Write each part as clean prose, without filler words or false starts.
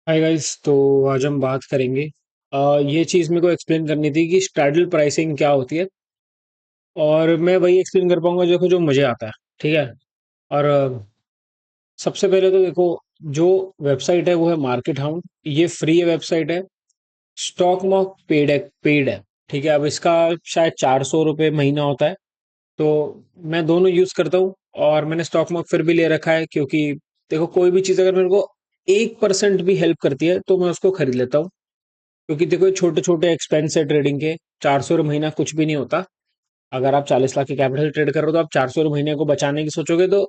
Hi guys. तो आज हम बात करेंगे। ये चीज़ मेरे को एक्सप्लेन करनी थी कि स्ट्रैडल प्राइसिंग क्या होती है। और मैं वही एक्सप्लेन कर पाऊंगा देखो जो मुझे आता है। ठीक है। और सबसे पहले तो देखो, जो वेबसाइट है वो है मार्केट हाउंड। ये फ्री वेबसाइट है। स्टॉक मॉक पेड है। ठीक है। अब इसका शायद 400 रुपये महीना होता है। तो मैं दोनों यूज़ करता हूँ। और मैंने स्टॉक मॉक फिर भी ले रखा है क्योंकि देखो, कोई भी चीज़ अगर मेरे को 1% भी हेल्प करती है तो मैं उसको खरीद लेता हूँ। क्योंकि देखो, ये छोटे छोटे एक्सपेंस है ट्रेडिंग के। 400 महीना कुछ भी नहीं होता। अगर आप 40 लाख के कैपिटल ट्रेड कर रहे हो तो आप 400 महीने को बचाने की सोचोगे तो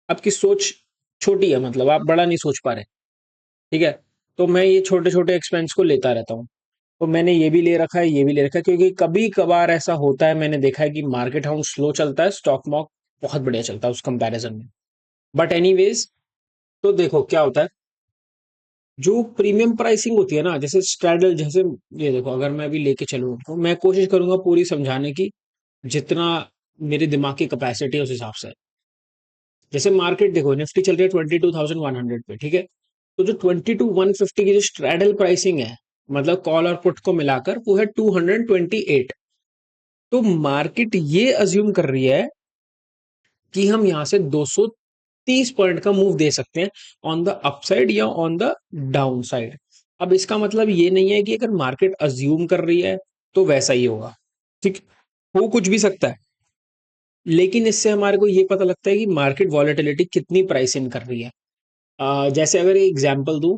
आपकी सोच छोटी है, मतलब आप बड़ा नहीं सोच पा रहे। ठीक है। तो मैं ये छोटे छोटे एक्सपेंस को लेता रहता हूँ। तो मैंने ये भी ले रखा है, ये भी ले रखा है, क्योंकि कभी कभार ऐसा होता है, मैंने देखा है कि मार्केट हाउस स्लो चलता है, स्टॉक मॉक बहुत बढ़िया चलता है उस कंपैरिजन में। बट एनीवेज, तो देखो क्या होता है। जो प्रीमियम प्राइसिंग होती है ना, जैसे स्ट्रैडल, जैसे ये देखो, अगर मैं अभी लेके चलूँ तो मैं कोशिश करूंगा पूरी समझाने की, जितना मेरे दिमाग की कैपेसिटी है उस हिसाब से। जैसे मार्केट देखो, निफ्टी चल रही है 22,100 पे। ठीक है। तो जो 22,150 की जो स्ट्रैडल प्राइसिंग है, मतलब कॉल और पुट को मिलाकर, वो है 228। तो मार्केट ये अज्यूम कर रही है कि हम यहां से 230 पॉइंट का मूव दे सकते हैं, ऑन द अपसाइड या ऑन द डाउन साइड। अब इसका मतलब ये नहीं है कि अगर मार्केट अज्यूम कर रही है तो वैसा ही होगा। ठीक। हो कुछ भी सकता है। लेकिन इससे हमारे को ये पता लगता है कि मार्केट वॉलेटिलिटी कितनी प्राइस इन कर रही है। जैसे अगर एक एग्जांपल दूं,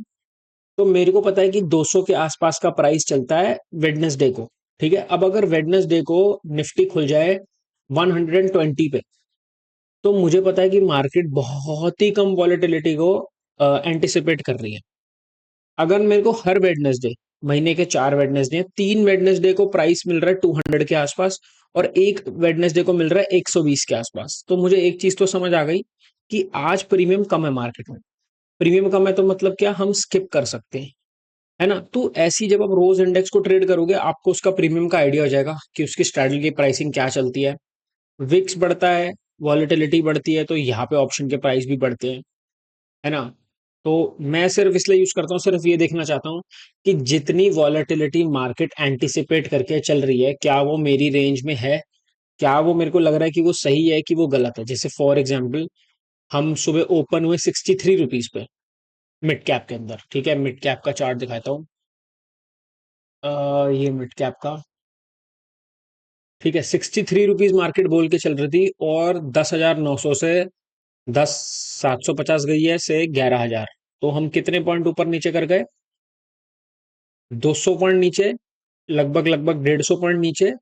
तो मेरे को पता है कि 200 के आसपास का प्राइस चलता है वेडनेसडे को। ठीक है। अब अगर वेडनेसडे को निफ्टी खुल जाए 120 पे, तो मुझे पता है कि मार्केट बहुत ही कम वॉलेटिलिटी को एंटिसिपेट कर रही है। अगर मेरे को हर वेडनेसडे, महीने के 4 वेडनेसडे, 3 वेडनेसडे को प्राइस मिल रहा है 200 के आसपास, और एक वेडनेसडे को मिल रहा है 120 के आसपास, तो मुझे एक चीज तो समझ आ गई कि आज प्रीमियम कम है मार्केट में। प्रीमियम कम है तो मतलब क्या, हम स्किप कर सकते हैं, है ना। तो ऐसी जब आप रोज इंडेक्स को ट्रेड करोगे, आपको उसका प्रीमियम का आइडिया हो जाएगा कि उसकी स्ट्रैटेजी की प्राइसिंग क्या चलती है। विक्स बढ़ता है, वॉलेटिलिटी बढ़ती है, तो यहाँ पे ऑप्शन के प्राइस भी बढ़ते हैं, है ना। तो मैं सिर्फ इसलिए यूज करता हूँ, सिर्फ ये देखना चाहता हूँ कि जितनी वॉलेटिलिटी मार्केट एंटिसिपेट करके चल रही है, क्या वो मेरी रेंज में है, क्या वो मेरे को लग रहा है कि वो सही है कि वो गलत है। जैसे फॉर एग्जाम्पल, हम सुबह ओपन हुए 63 रुपीज पे, मिड कैप के अंदर। ठीक है। मिड कैप का चार्ट दिखाता हूँ। ये मिड कैप का, ठीक है, 63 रुपीज मार्केट बोल के चल रही थी, और 10,900 से 10,750 गई है से 11,000। तो हम कितने पॉइंट ऊपर नीचे कर गए? 200 पॉइंट नीचे, लगभग लगभग 150 पॉइंट नीचे,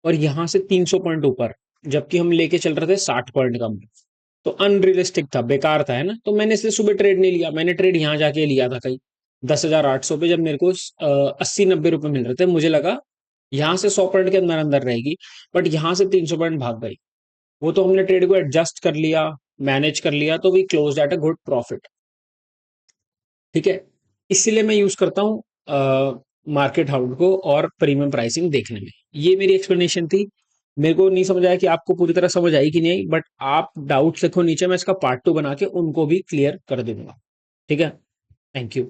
और यहां से 300 पॉइंट ऊपर। जबकि हम लेके चल रहे थे 60 पॉइंट कम। तो अनरियलिस्टिक था, बेकार था, है ना। तो मैंने इसलिए सुबह ट्रेड नहीं लिया, मैंने ट्रेड यहां जाके लिया था कहीं 10,800 पे, जब मेरे को 80-90 रुपए मिल रहे थे। मुझे लगा यहां से 100 पॉइंट के अंदर अंदर रहेगी, बट यहां से 300 पॉइंट भाग गई। वो तो हमने ट्रेड को एडजस्ट कर लिया, मैनेज कर लिया, तो we close at a good profit. ठीक है। इसीलिए मैं यूज करता हूँ मार्केट हाउड को और प्रीमियम प्राइसिंग देखने में। ये मेरी एक्सप्लेनेशन थी। मेरे को नहीं समझ आया कि आपको पूरी तरह समझ आई कि नहीं, बट आप डाउट्स लिखो नीचे, मैं इसका पार्ट 2 बना के उनको भी क्लियर कर दूंगा। ठीक है। Thank you.